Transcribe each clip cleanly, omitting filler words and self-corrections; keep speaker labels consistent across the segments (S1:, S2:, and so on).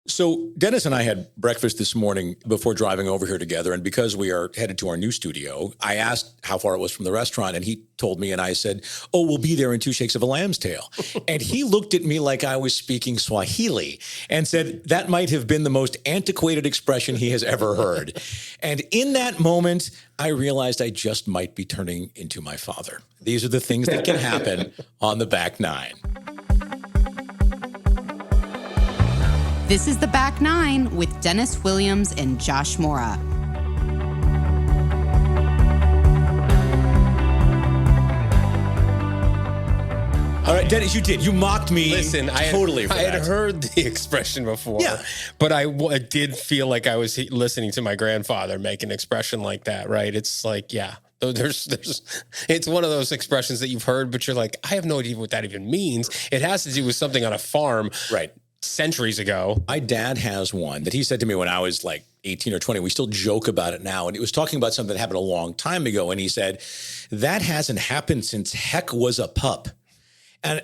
S1: So Dennis and I had breakfast this morning before driving over here together. And because we are headed to our new studio, I asked how far it was from the restaurant. And he told me, and I said, oh, we'll be there in 2 shakes of a lamb's tail. And he looked at me like I was speaking Swahili and said that might have been the most antiquated expression he has ever heard. And in that moment, I realized I just might be turning into my father. These are the things that can happen on the back nine.
S2: This is The Back Nine with Dennis Williams and Josh Mora.
S1: All right, Dennis, you did. You mocked me.
S3: Listen, I had heard the expression before, but I did feel like I was listening to my grandfather make an expression like that, right? It's like, yeah. It's one of those expressions that you've heard, but you're like, I have no idea what that even means. It has to do with something on a farm.
S1: Right.
S3: Centuries ago.
S1: My dad has one that he said to me when I was like 18 or 20. We still joke about it now. And it was talking about something that happened a long time ago. And he said, that hasn't happened since Heck was a pup. And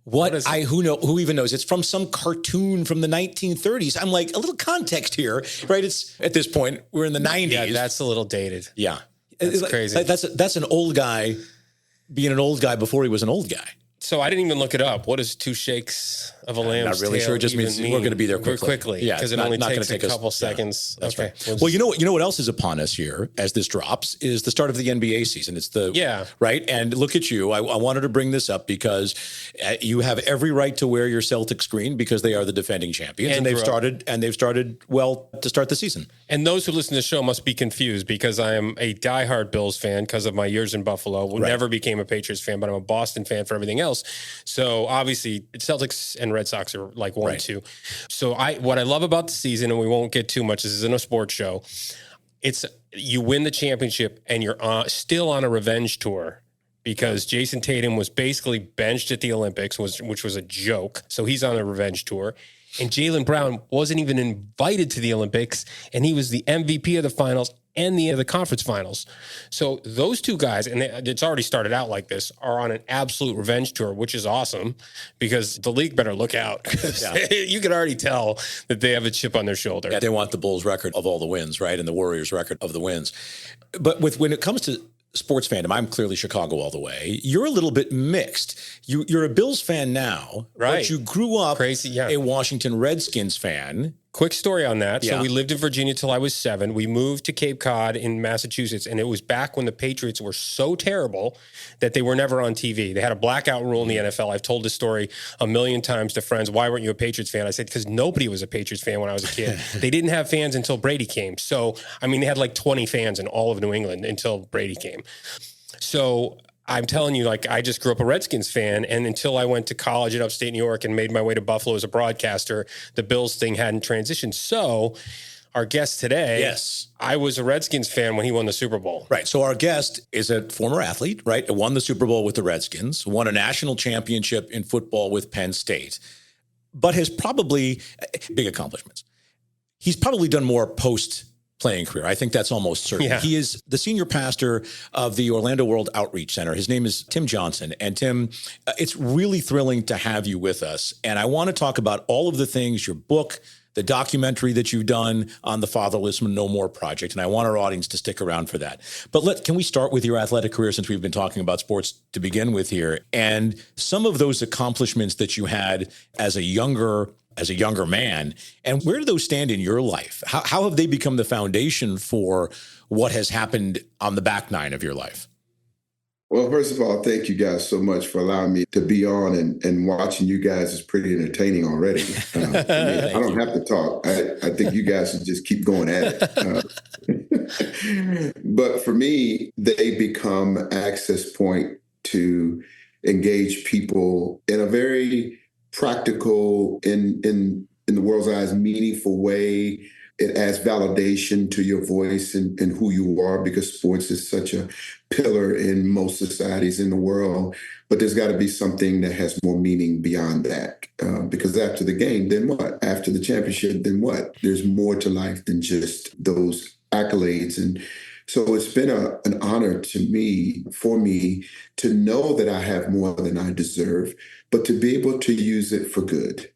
S1: who even knows? It's from some cartoon from the 1930s. I'm like, a little context here, right? It's at this point, we're in the 90s.
S3: Yeah, that's a little dated.
S1: Yeah.
S3: That's crazy.
S1: That's an old guy being an old guy before he was an old guy.
S3: So I didn't even look it up. What is 2 shakes of a lamb's tail?
S1: Not really sure. It just means we're going to be there quickly.
S3: Yeah, because it only takes a couple seconds.
S1: That's okay. Right. Well, you know what else is upon us here as this drops is the start of the NBA season. It's right. And look at you. I wanted to bring this up because you have every right to wear your Celtics green because they are the defending champions, and they've started well to start the season.
S3: And those who listen to the show must be confused because I am a diehard Bills fan because of my years in Buffalo. Never became a Patriots fan, but I'm a Boston fan for everything else. So obviously Celtics and Red Sox are like 1-2. So what I love about the season, and we won't get too much, this isn't a sports show. It's you win the championship and you're still on a revenge tour because Jason Tatum was basically benched at the Olympics, which was a joke. So he's on a revenge tour. And Jaylen Brown wasn't even invited to the Olympics, and he was the MVP of the finals and the conference finals. So those two guys, and it's already started out like this, are on an absolute revenge tour, which is awesome because the league better look out. You can already tell that they have a chip on their shoulder.
S1: Yeah, they want the Bulls record of all the wins, right? And the Warriors record of the wins. But when it comes to sports fandom, I'm clearly Chicago all the way. You're a little bit mixed. You're a Bills fan now, right? But you grew up a Washington Redskins fan.
S3: Quick story on that. Yeah. So we lived in Virginia till I was 7. We moved to Cape Cod in Massachusetts, and it was back when the Patriots were so terrible that they were never on TV. They had a blackout rule in the NFL. I've told this story a million times to friends. Why weren't you a Patriots fan? I said, because nobody was a Patriots fan when I was a kid. They didn't have fans until Brady came. So, I mean, they had like 20 fans in all of New England until Brady came. So I'm telling you, like, I just grew up a Redskins fan, and until I went to college in upstate New York and made my way to Buffalo as a broadcaster, the Bills thing hadn't transitioned. So our guest today, I was a Redskins fan when he won the Super Bowl.
S1: Right. So our guest is a former athlete, right? Won the Super Bowl with the Redskins, won a national championship in football with Penn State, but has probably, big accomplishments. He's probably done more post-playing career. I think that's almost certain. Yeah. He is the senior pastor of the Orlando World Outreach Center. His name is Tim Johnson. And Tim, it's really thrilling to have you with us. And I want to talk about all of the things, your book, the documentary that you've done on the Fatherless No More Project. And I want our audience to stick around for that. But can we start with your athletic career since we've been talking about sports to begin with here? And some of those accomplishments that you had as a younger man, and where do those stand in your life? How have they become the foundation for what has happened on the back nine of your life?
S4: Well, first of all, thank you guys so much for allowing me to be on, and watching you guys is pretty entertaining already. I don't have to talk. I think you guys should just keep going at it. But for me, they become access point to engage people in a very practical, in the world's eyes, meaningful way. It adds validation to your voice and who you are, because sports is such a pillar in most societies in the world. But there's got to be something that has more meaning beyond that. Because after the game, then what? After the championship, then what? There's more to life than just those accolades. And so it's been an honor for me to know that I have more than I deserve, but to be able to use it for good.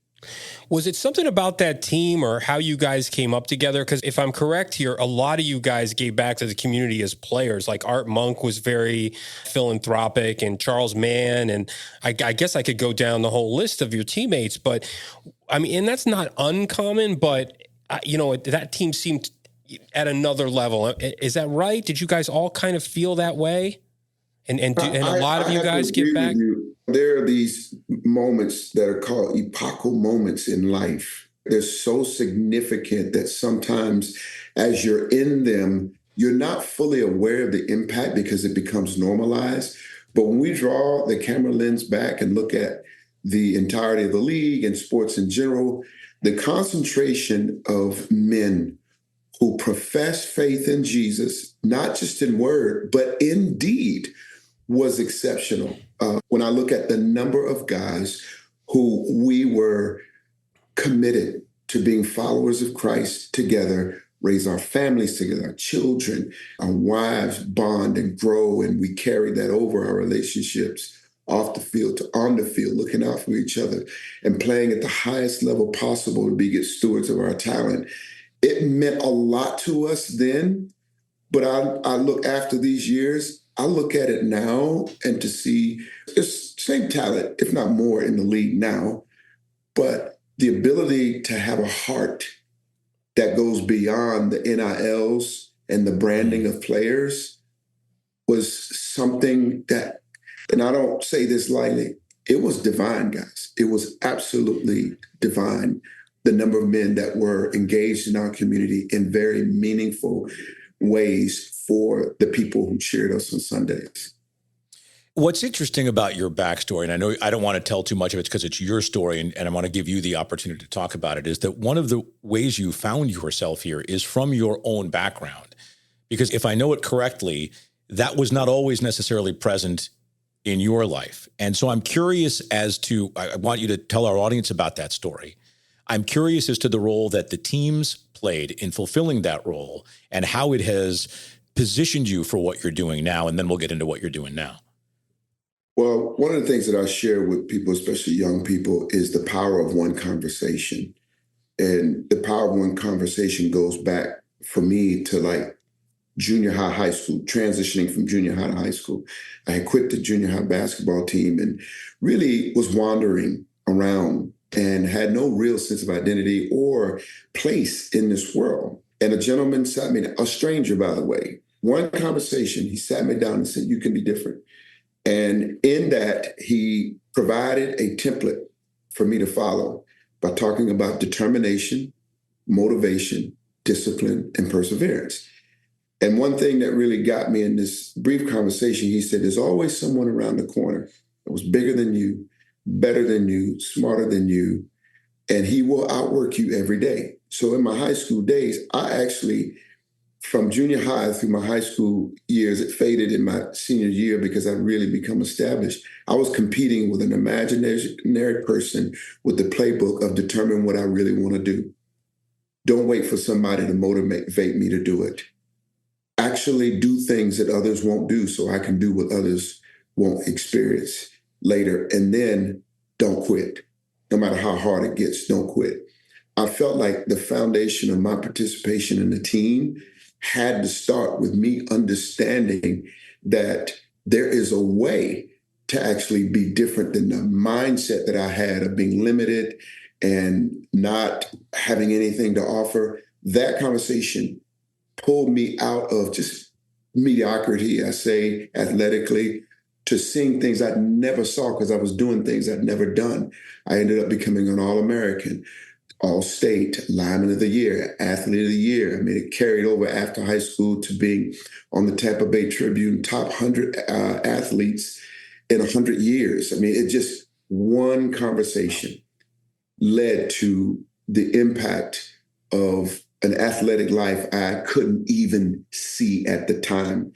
S3: Was it something about that team or how you guys came up together? Because if I'm correct here, a lot of you guys gave back to the community as players. Like Art Monk was very philanthropic, and Charles Mann, and I guess I could go down the whole list of your teammates. But I mean, and that's not uncommon, but that team seemed at another level. Is that right? Did you guys all kind of feel that way? And a lot of you guys give back?
S4: There are these moments that are called epochal moments in life. They're so significant that sometimes as you're in them, you're not fully aware of the impact because it becomes normalized. But when we draw the camera lens back and look at the entirety of the league and sports in general, the concentration of men who profess faith in Jesus, not just in word, but in deed, was exceptional. When I look at the number of guys who we were committed to being followers of Christ together, raise our families together, our children, our wives bond and grow, and we carry that over our relationships off the field to on the field, looking out for each other and playing at the highest level possible to be good stewards of our talent. It meant a lot to us then, but I look after these years, I look at it now and to see it's same talent, if not more, in the league now, but the ability to have a heart that goes beyond the NILs and the branding of players was something that, and I don't say this lightly, it was divine, guys. It was absolutely divine. The number of men that were engaged in our community in very meaningful ways for the people who cheered us on Sundays.
S1: What's interesting about your backstory, and I know I don't want to tell too much of it because it's your story, and I want to give you the opportunity to talk about it, is that one of the ways you found yourself here is from your own background. Because if I know it correctly, that was not always necessarily present in your life. And so I'm curious as to, I want you to tell our audience about that story. I'm curious as to the role that the teams played in fulfilling that role and how it has positioned you for what you're doing now. And then we'll get into what you're doing now.
S4: Well, one of the things that I share with people, especially young people, is the power of one conversation. And the power of one conversation goes back for me to like junior high school, transitioning from junior high to high school. I had quit the junior high basketball team and really was wandering around and had no real sense of identity or place in this world. And a gentleman sat me, a stranger, by the way, one conversation, he sat me down and said, "You can be different." And in that, he provided a template for me to follow by talking about determination, motivation, discipline, and perseverance. And one thing that really got me in this brief conversation, he said, there's always someone around the corner that was bigger than you, better than you, smarter than you, and he will outwork you every day. So in my high school days, I actually, from junior high through my high school years, it faded in my senior year because I'd really become established. I was competing with an imaginary person with the playbook of determine what I really want to do. Don't wait for somebody to motivate me to do it. Actually do things that others won't do so I can do what others won't experience later. And then don't quit. No matter how hard it gets, don't quit. I felt like the foundation of my participation in the team had to start with me understanding that there is a way to actually be different than the mindset that I had of being limited and not having anything to offer. That conversation pulled me out of just mediocrity, I say, athletically, to seeing things I never saw because I was doing things I'd never done. I ended up becoming an All-American, All-State, Lineman of the Year, Athlete of the Year. I mean, it carried over after high school to being on the Tampa Bay Tribune, top 100 athletes in 100 years. I mean, it just, one conversation led to the impact of an athletic life I couldn't even see at the time.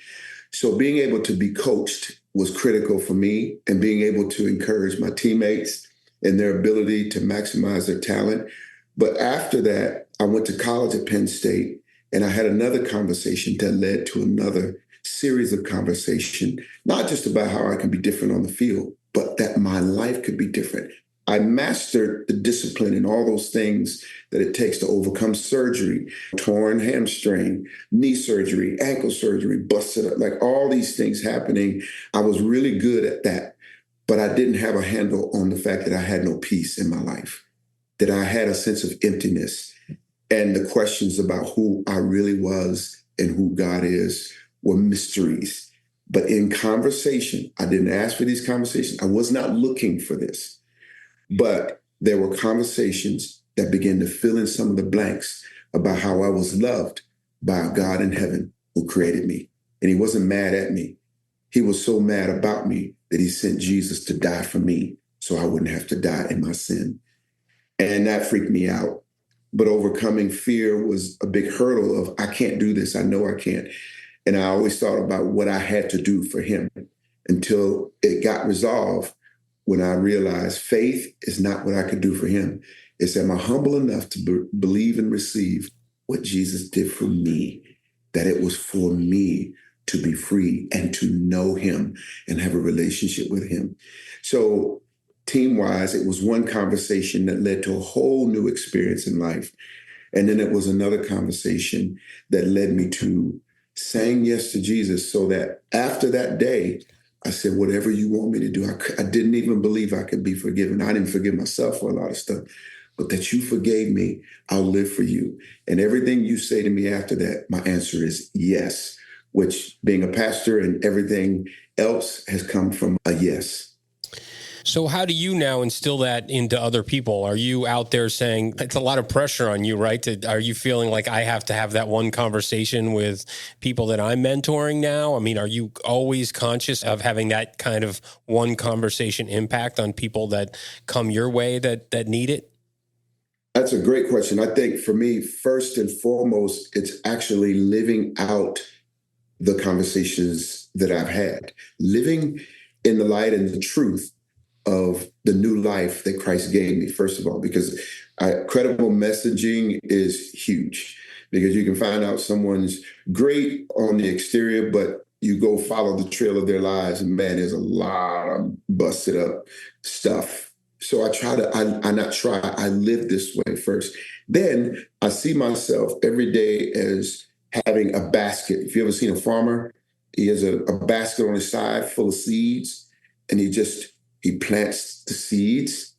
S4: So being able to be coached was critical for me, and being able to encourage my teammates and their ability to maximize their talent. But after that, I went to college at Penn State, and I had another conversation that led to another series of conversation, not just about how I can be different on the field, but that my life could be different. I mastered the discipline and all those things that it takes to overcome surgery, torn hamstring, knee surgery, ankle surgery, busted up, like all these things happening. I was really good at that, but I didn't have a handle on the fact that I had no peace in my life, that I had a sense of emptiness. And the questions about who I really was and who God is were mysteries. But in conversation, I didn't ask for these conversations. I was not looking for this. But there were conversations that began to fill in some of the blanks about how I was loved by a God in heaven who created me. And he wasn't mad at me. He was so mad about me that he sent Jesus to die for me so I wouldn't have to die in my sin. And that freaked me out. But overcoming fear was a big hurdle of, I can't do this. I know I can't. And I always thought about what I had to do for him until it got resolved when I realized faith is not what I could do for him. It's am I humble enough to believe and receive what Jesus did for me, that it was for me to be free and to know him and have a relationship with him. So team-wise, it was one conversation that led to a whole new experience in life. And then it was another conversation that led me to saying yes to Jesus, so that after that day, I said, whatever you want me to do. I didn't even believe I could be forgiven. I didn't forgive myself for a lot of stuff, but that you forgave me, I'll live for you. And everything you say to me after that, my answer is yes, which being a pastor and everything else has come from a yes.
S3: So how do you now instill that into other people? Are you out there saying, it's a lot of pressure on you, right? Are you feeling like I have to have that one conversation with people that I'm mentoring now? I mean, are you always conscious of having that kind of one conversation impact on people that come your way that need it?
S4: That's a great question. I think for me, first and foremost, it's actually living out the conversations that I've had, living in the light and the truth of the new life that Christ gave me, first of all, because credible messaging is huge, because you can find out someone's great on the exterior, but you go follow the trail of their lives, and man, there's a lot of busted up stuff. So I live this way first. Then I see myself every day as having a basket. If you ever seen a farmer, he has a basket on his side full of seeds, and he plants the seeds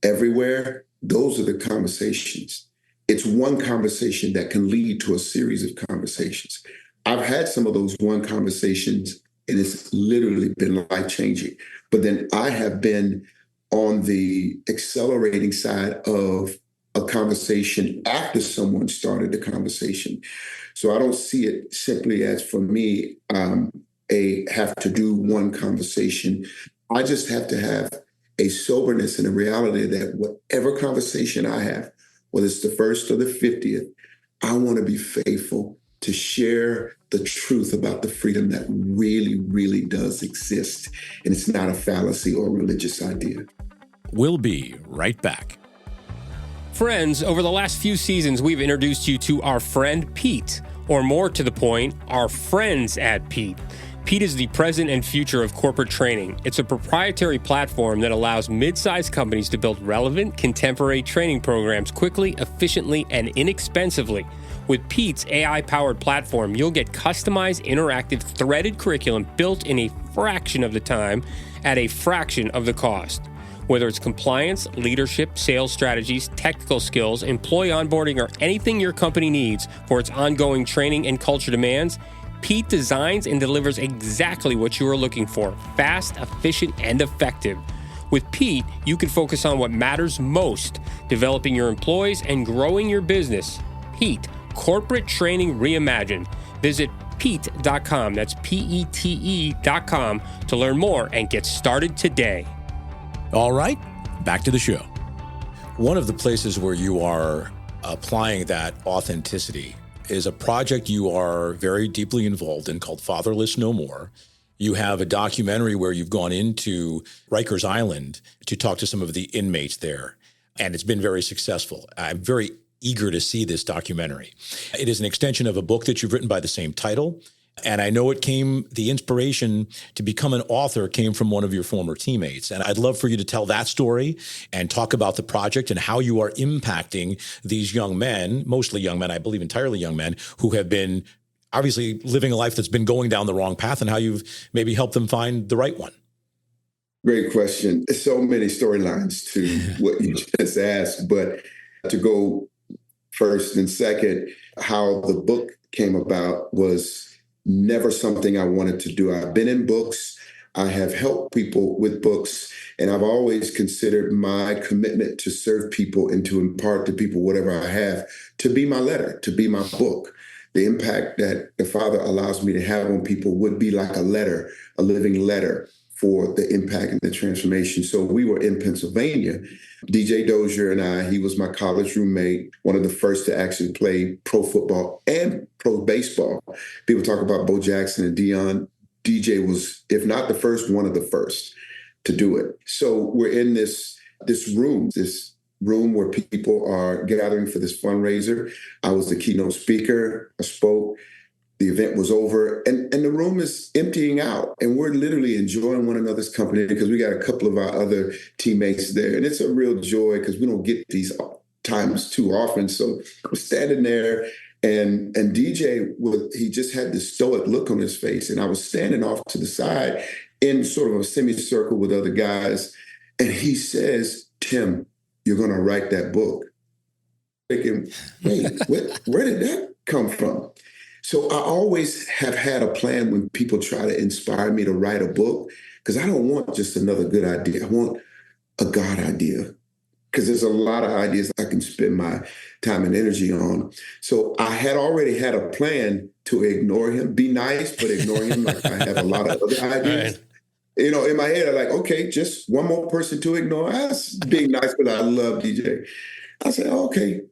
S4: everywhere. Those are the conversations. It's one conversation that can lead to a series of conversations. I've had some of those one conversations, and it's literally been life-changing. But then I have been on the accelerating side of a conversation after someone started the conversation. So I don't see it simply as, for me, a have to do one conversation. I just have to have a soberness and a reality that whatever conversation I have, whether it's the first or the 50th, I want to be faithful to share the truth about the freedom that really, really does exist. And it's not a fallacy or a religious idea.
S1: We'll be right back.
S3: Friends, over the last few seasons, we've introduced you to our friend Pete, or more to the point, our friends at Pete. Pete is the present and future of corporate training. It's a proprietary platform that allows mid-sized companies to build relevant, contemporary training programs quickly, efficiently, and inexpensively. With Pete's AI-powered platform, you'll get customized, interactive, threaded curriculum built in a fraction of the time at a fraction of the cost. Whether it's compliance, leadership, sales strategies, technical skills, employee onboarding, or anything your company needs for its ongoing training and culture demands, Pete designs and delivers exactly what you are looking for: fast, efficient, and effective. With Pete, you can focus on what matters most: developing your employees and growing your business. Pete, corporate training reimagined. Visit Pete.com, that's PETE.com, to learn more and get started today.
S1: All right, back to the show. One of the places where you are applying that authenticity is a project you are very deeply involved in called Fatherless No More. You have a documentary where you've gone into Rikers Island to talk to some of the inmates there, and it's been very successful. I'm very eager to see this documentary. It is an extension of a book that you've written by the same title. And I know the inspiration to become an author came from one of your former teammates. And I'd love for you to tell that story and talk about the project and how you are impacting these young men, mostly young men, I believe entirely young men, who have been obviously living a life that's been going down the wrong path, and how you've maybe helped them find the right one.
S4: Great question. There's so many storylines to what you just asked, but to go first and second, how the book came about was never something I wanted to do. I've been in books. I have helped people with books, and I've always considered my commitment to serve people and to impart to people whatever I have to be my letter, to be my book. The impact that the Father allows me to have on people would be like a letter, a living letter for the impact and the transformation. So we were in Pennsylvania. DJ Dozier and I, he was my college roommate, one of the first to actually play pro football and pro baseball. People talk about Bo Jackson and Deion. DJ was, if not the first, one of the first to do it. So we're in this room where people are gathering for this fundraiser. I was the keynote speaker. I spoke. The event was over, and the room is emptying out, and we're literally enjoying one another's company because we got a couple of our other teammates there, and it's a real joy because we don't get these times too often. So we're standing there, and DJ, he just had this stoic look on his face, and I was standing off to the side in sort of a semicircle with other guys, and he says, "Tim, you're going to write that book." Thinking, wait, where did that come from? So I always have had a plan when people try to inspire me to write a book, because I don't want just another good idea. I want a God idea, because there's a lot of ideas I can spend my time and energy on. So I had already had a plan to ignore him, be nice, but ignore him like I have a lot of other ideas. Right. You know, in my head, I'm like, okay, just one more person to ignore. That's being nice, but I love DJ. I said, okay.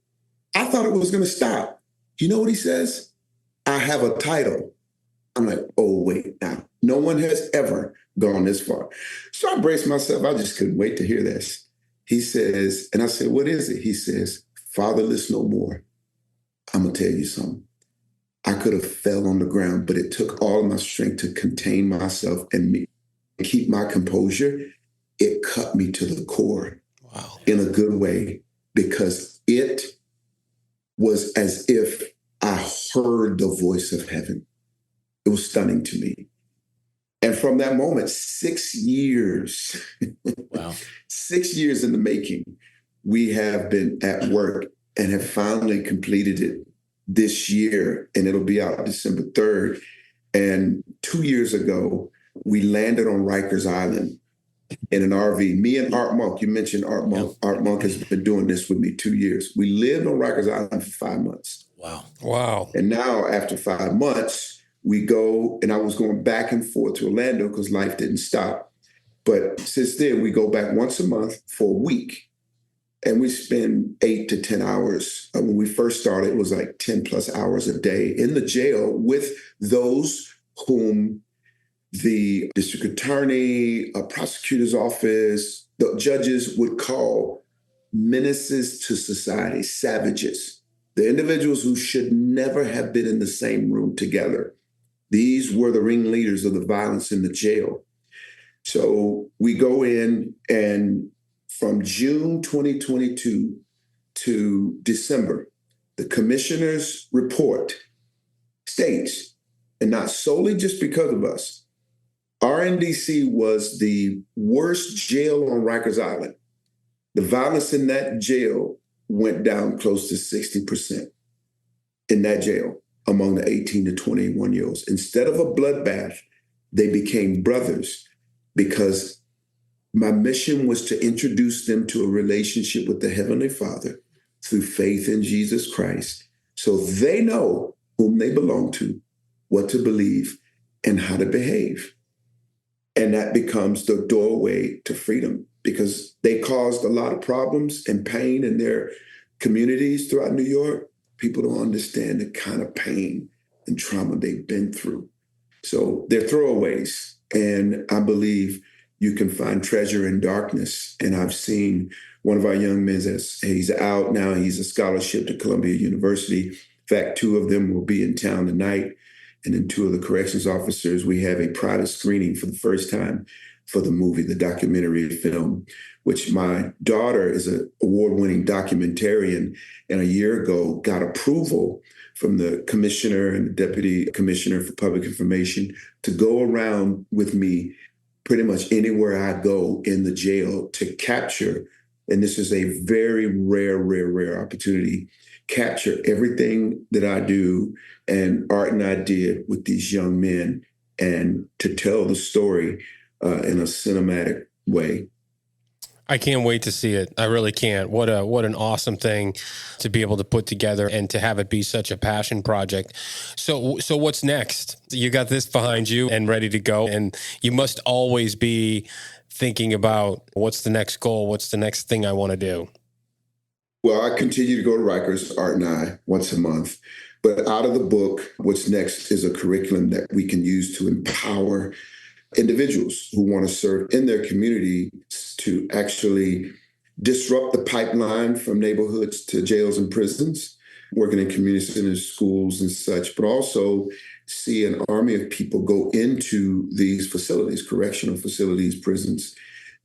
S4: I thought it was going to stop. You know what he says? I have a title. I'm like, oh, wait, now, no one has ever gone this far. So I braced myself. I just couldn't wait to hear this. He says, and I said, what is it? He says, Fatherless No More. I'm going to tell you something. I could have fell on the ground, but it took all of my strength to contain myself and keep my composure. It cut me to the core. Wow. In a good way, because it was as if I heard the voice of heaven. It was stunning to me. And from that moment, 6 years, wow, 6 years in the making, we have been at work and have finally completed it this year, and it'll be out December 3rd. And 2 years ago, we landed on Rikers Island in an RV. Me and Art Monk, you mentioned Art Monk. Yep. Art Monk has been doing this with me 2 years. We lived on Rikers Island for 5 months. Wow. And now after 5 months, we go, and I was going back and forth to Orlando because life didn't stop. But since then, we go back once a month for a week, and we spend 8 to 10 hours. When we first started, it was like 10 plus hours a day in the jail with those whom the district attorney, a prosecutor's office, the judges would call menaces to society, savages. The individuals who should never have been in the same room together. These were the ringleaders of the violence in the jail. So we go in, and from June 2022 to December, the commissioner's report states, and not solely just because of us, RNDC was the worst jail on Rikers Island. The violence in that jail went down close to 60% in that jail among the 18 to 21-year-olds. Instead of a bloodbath, they became brothers, because my mission was to introduce them to a relationship with the Heavenly Father through faith in Jesus Christ, so they know whom they belong to, what to believe, and how to behave. And that becomes the doorway to freedom, because they caused a lot of problems and pain in their communities throughout New York. People don't understand the kind of pain and trauma they've been through. So they're throwaways. And I believe you can find treasure in darkness. And I've seen one of our young men, he's out now, he's a scholarship to Columbia University. In fact, 2 of them will be in town tonight. and then two of the corrections officers, we have a private screening for the first time for the movie, the documentary film, which my daughter is an award-winning documentarian, and a year ago got approval from the commissioner and the deputy commissioner for public information to go around with me pretty much anywhere I go in the jail to capture, and this is a very rare opportunity, capture everything that I do and Art and I did with these young men, and to tell the story in a cinematic way.
S3: I can't wait to see it. I really can't. What an awesome thing to be able to put together and to have it be such a passion project. So what's next? You got this behind you and ready to go, and you must always be thinking about what's the next goal, what's the next thing I want to do.
S4: Well, I continue to go to Rikers, Art and I, once a month. But out of the book, what's next is a curriculum that we can use to empower individuals who want to serve in their community to actually disrupt the pipeline from neighborhoods to jails and prisons, working in community centers, schools, and such, but also see an army of people go into these facilities, correctional facilities, prisons,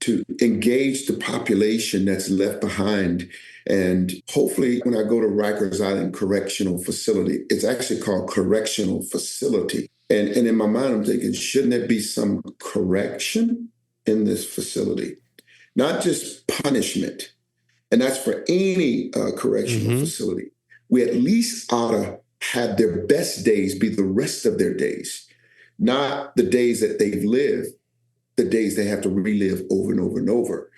S4: to engage the population that's left behind. And hopefully when I go to Rikers Island Correctional Facility, it's actually called Correctional Facility. And in my mind, I'm thinking, shouldn't there be some correction in this facility? Not just punishment. And that's for any correctional facility. We at least ought to have their best days be the rest of their days, not the days that they've lived, the days they have to relive over and over and over.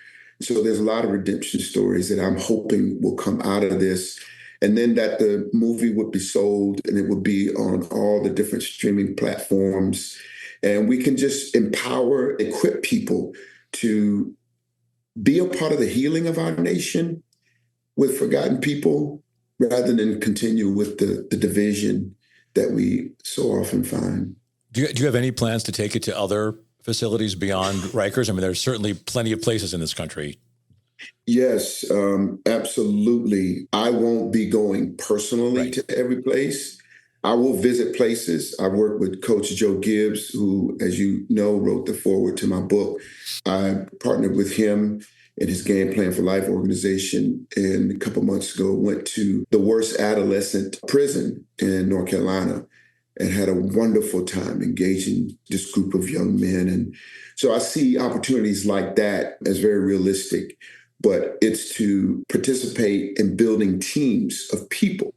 S4: So there's a lot of redemption stories that I'm hoping will come out of this. And then that the movie would be sold and it would be on all the different streaming platforms. And we can just empower, equip people to be a part of the healing of our nation with forgotten people, rather than continue with the division that we so often find.
S1: Do you have any plans to take it to other facilities beyond Rikers? I mean, there's certainly plenty of places in this country.
S4: Yes, absolutely. I won't be going personally to every place. I will visit places. I work with Coach Joe Gibbs, who, as you know, wrote the foreword to my book. I partnered with him in his Game Plan for Life organization, and a couple months ago went to the worst adolescent prison in North Carolina and had a wonderful time engaging this group of young men. And so I see opportunities like that as very realistic, but it's to participate in building teams of people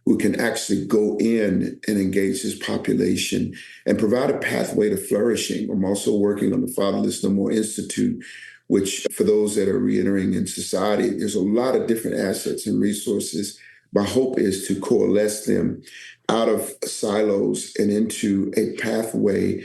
S4: who can actually go in and engage this population and provide a pathway to flourishing. I'm also working on the Fatherless No More Institute, which for those that are reentering in society, there's a lot of different assets and resources. My hope is to coalesce them out of silos and into a pathway,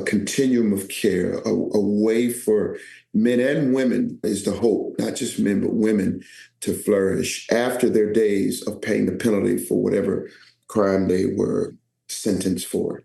S4: continuum of care, a way for men and women is the hope, not just men, but women to flourish after their days of paying the penalty for whatever crime they were sentenced for.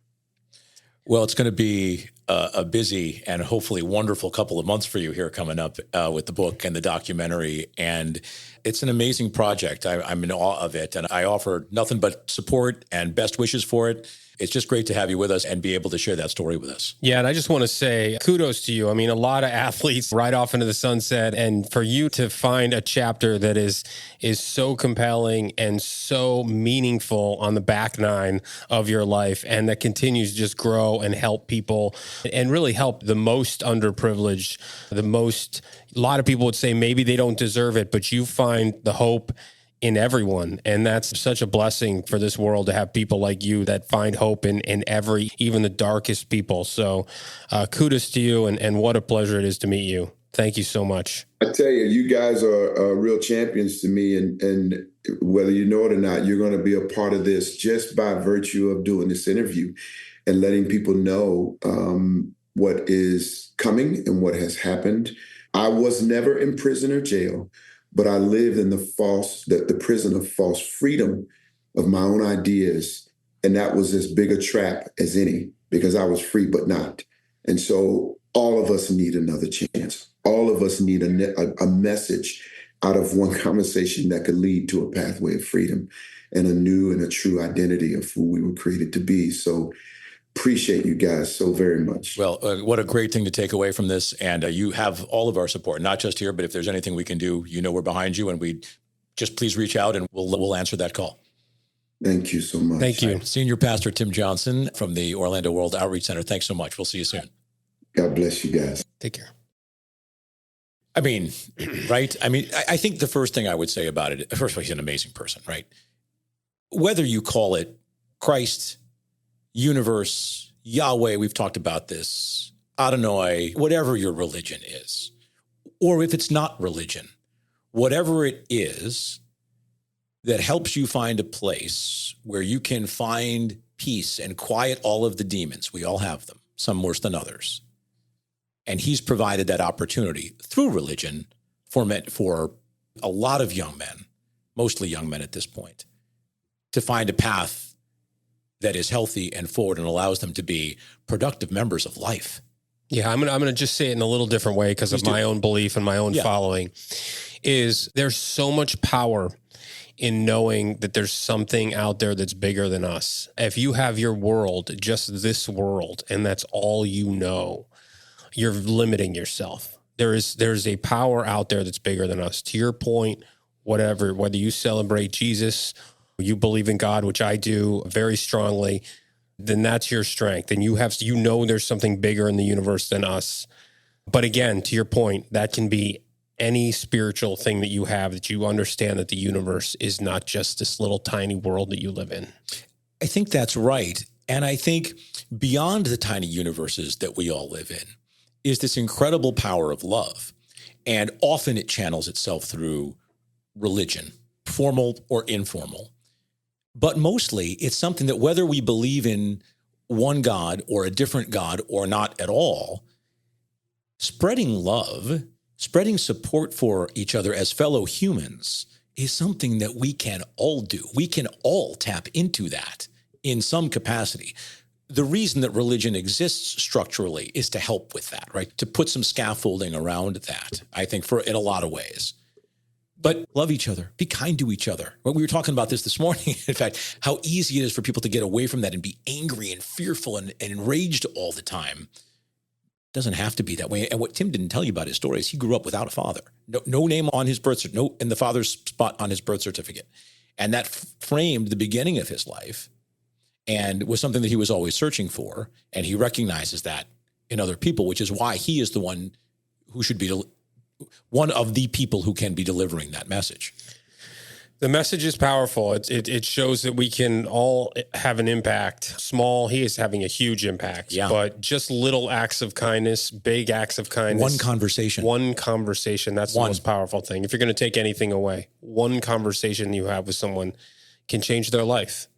S1: Well, it's going to be a busy and hopefully wonderful couple of months for you here coming up with the book and the documentary. And it's an amazing project. I'm in awe of it. And I offer nothing but support and best wishes for it. It's just great to have you with us and be able to share that story with us.
S3: Yeah, and I just want to say kudos to you. I mean, a lot of athletes ride off into the sunset, and for you to find a chapter that is so compelling and so meaningful on the back nine of your life, and that continues to just grow and help people and really help the most underprivileged, a lot of people would say maybe they don't deserve it, but you find the hope in everyone. And that's such a blessing for this world to have people like you that find hope in even the darkest people. So kudos to you, and what a pleasure it is to meet you. Thank you so much.
S4: I tell you, you guys are real champions to me, and whether you know it or not, you're going to be a part of this just by virtue of doing this interview and letting people know what is coming and what has happened. I was never in prison or jail, but I lived in the prison of false freedom of my own ideas. And that was as big a trap as any, because I was free, but not. And so all of us need another chance. All of us need a message out of one conversation that could lead to a pathway of freedom and a new and a true identity of who we were created to be. So appreciate you guys so very much.
S1: Well, what a great thing to take away from this. And you have all of our support, not just here, but if there's anything we can do, we're behind you, and we just please reach out and we'll answer that call.
S4: Thank you so much.
S3: Thank you.
S1: Senior Pastor Tim Johnson from the Orlando World Outreach Center. Thanks so much. We'll see you soon.
S4: God bless you guys.
S3: Take care.
S1: I mean, right? I mean, I think the first thing I would say about it, first of all, he's an amazing person, right? Whether you call it Christ, universe, Yahweh, we've talked about this, Adonai, whatever your religion is, or if it's not religion, whatever it is that helps you find a place where you can find peace and quiet all of the demons. We all have them, some worse than others. And he's provided that opportunity through religion for a lot of young men, mostly young men at this point, to find a path that is healthy and forward and allows them to be productive members of life.
S3: Yeah, I'm gonna just say it in a little different way because of my own belief and my own following. Is there's so much power in knowing that there's something out there that's bigger than us. If you have your world, just this world, and that's all you know, you're limiting yourself. There's a power out there that's bigger than us. To your point, whether you celebrate Jesus, you believe in God, which I do very strongly, then that's your strength. And you know there's something bigger in the universe than us. But again, to your point, that can be any spiritual thing that you have, that you understand that the universe is not just this little tiny world that you live in.
S1: I think that's right. And I think beyond the tiny universes that we all live in is this incredible power of love. And often it channels itself through religion, formal or informal. But mostly it's something that whether we believe in one God or a different God or not at all, spreading love, spreading support for each other as fellow humans is something that we can all do. We can all tap into that in some capacity. The reason that religion exists structurally is to help with that, right? To put some scaffolding around that, I think, in a lot of ways. But love each other, be kind to each other. Well, we were talking about this morning, in fact, how easy it is for people to get away from that and be angry and fearful and enraged all the time. It doesn't have to be that way. And what Tim didn't tell you about his story is he grew up without a father. No name on his birth certificate, and the father's spot on his birth certificate. And that framed the beginning of his life and was something that he was always searching for. And he recognizes that in other people, which is why he is the one who should be one of the people who can be delivering that message.
S3: The message is powerful. It shows that we can all have an impact. Small, he is having a huge impact.
S1: Yeah.
S3: But just little acts of kindness, big acts of kindness.
S1: One conversation.
S3: That's the most powerful thing. If you're going to take anything away, one conversation you have with someone can change their life,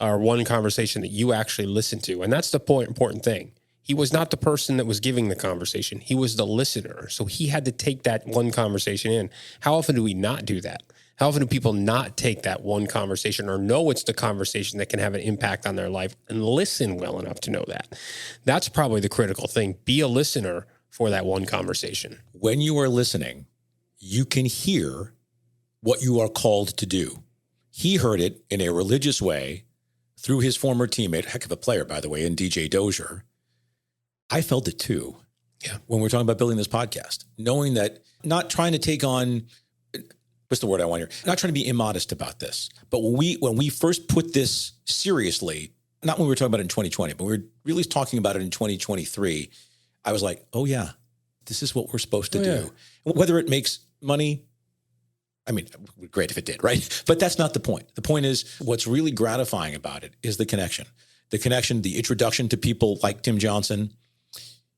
S3: or one conversation that you actually listen to. And that's the important thing. He was not the person that was giving the conversation. He was the listener. So he had to take that one conversation in. How often do we not do that? How often do people not take that one conversation or know it's the conversation that can have an impact on their life and listen well enough to know that? That's probably the critical thing. Be a listener for that one conversation.
S1: When you are listening, you can hear what you are called to do. He heard it in a religious way through his former teammate, heck of a player, by the way, in DJ Dozier. I felt it too.
S3: Yeah.
S1: When we're talking about building this podcast, knowing that, not trying to take on, what's the word I want here? Not trying to be immodest about this, but when we first put this seriously, not when we were talking about it in 2020, but we were really talking about it in 2023, I was like, oh yeah, this is what we're supposed to do. Yeah. Whether it makes money, I mean, great if it did, right? But that's not the point. The point is what's really gratifying about it is the connection, the introduction to people like Tim Johnson,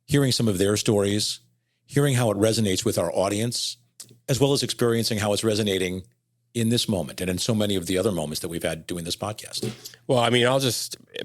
S1: hearing some of their stories, hearing how it resonates with our audience, as well as experiencing how it's resonating in this moment and in so many of the other moments that we've had doing this podcast.
S3: Well, I mean,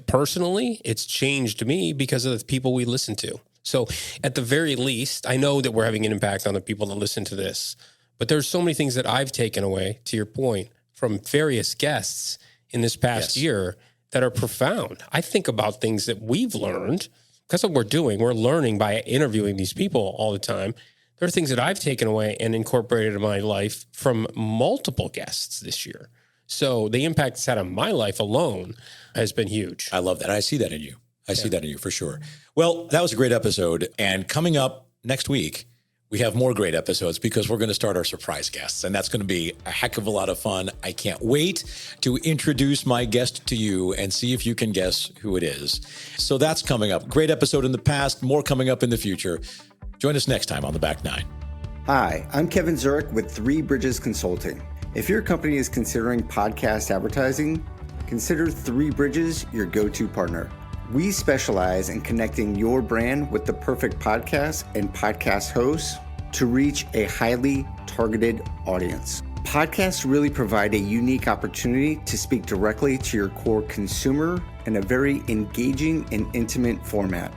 S3: personally, it's changed me because of the people we listen to. So at the very least, I know that we're having an impact on the people that listen to this, but there's so many things that I've taken away, to your point, from various guests in this past year that are profound. I think about things that we've learned. That's what we're doing. We're learning by interviewing these people all the time. There are things that I've taken away and incorporated in my life from multiple guests this year. So the impact it's had on my life alone has been huge.
S1: I love that. I see that in you. I see that in you for sure. Well, that was a great episode. And coming up next week, we have more great episodes because we're going to start our surprise guests. And that's going to be a heck of a lot of fun. I can't wait to introduce my guest to you and see if you can guess who it is. So that's coming up. Great episode in the past, more coming up in the future. Join us next time on The Back Nine.
S5: Hi, I'm Kevin Zurich with Three Bridges Consulting. If your company is considering podcast advertising, consider Three Bridges your go-to partner. We specialize in connecting your brand with the perfect podcast and podcast hosts to reach a highly targeted audience. Podcasts really provide a unique opportunity to speak directly to your core consumer in a very engaging and intimate format.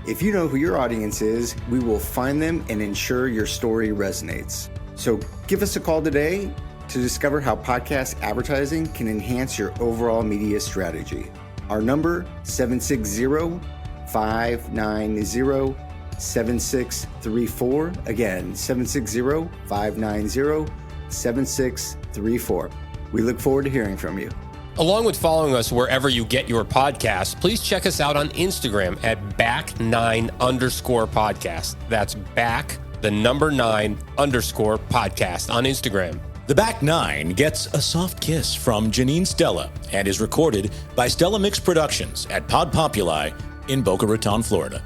S5: If you know who your audience is, we will find them and ensure your story resonates. So give us a call today to discover how podcast advertising can enhance your overall media strategy. Our number, 760-590-7634. Again, 760-590-7634. We look forward to hearing from you.
S3: Along with following us wherever you get your podcasts, please check us out on Instagram at back9_podcast. That's back9_podcast on Instagram.
S1: The Back Nine gets a soft kiss from Janine Stella and is recorded by Stella Mix Productions at Pod Populi in Boca Raton, Florida.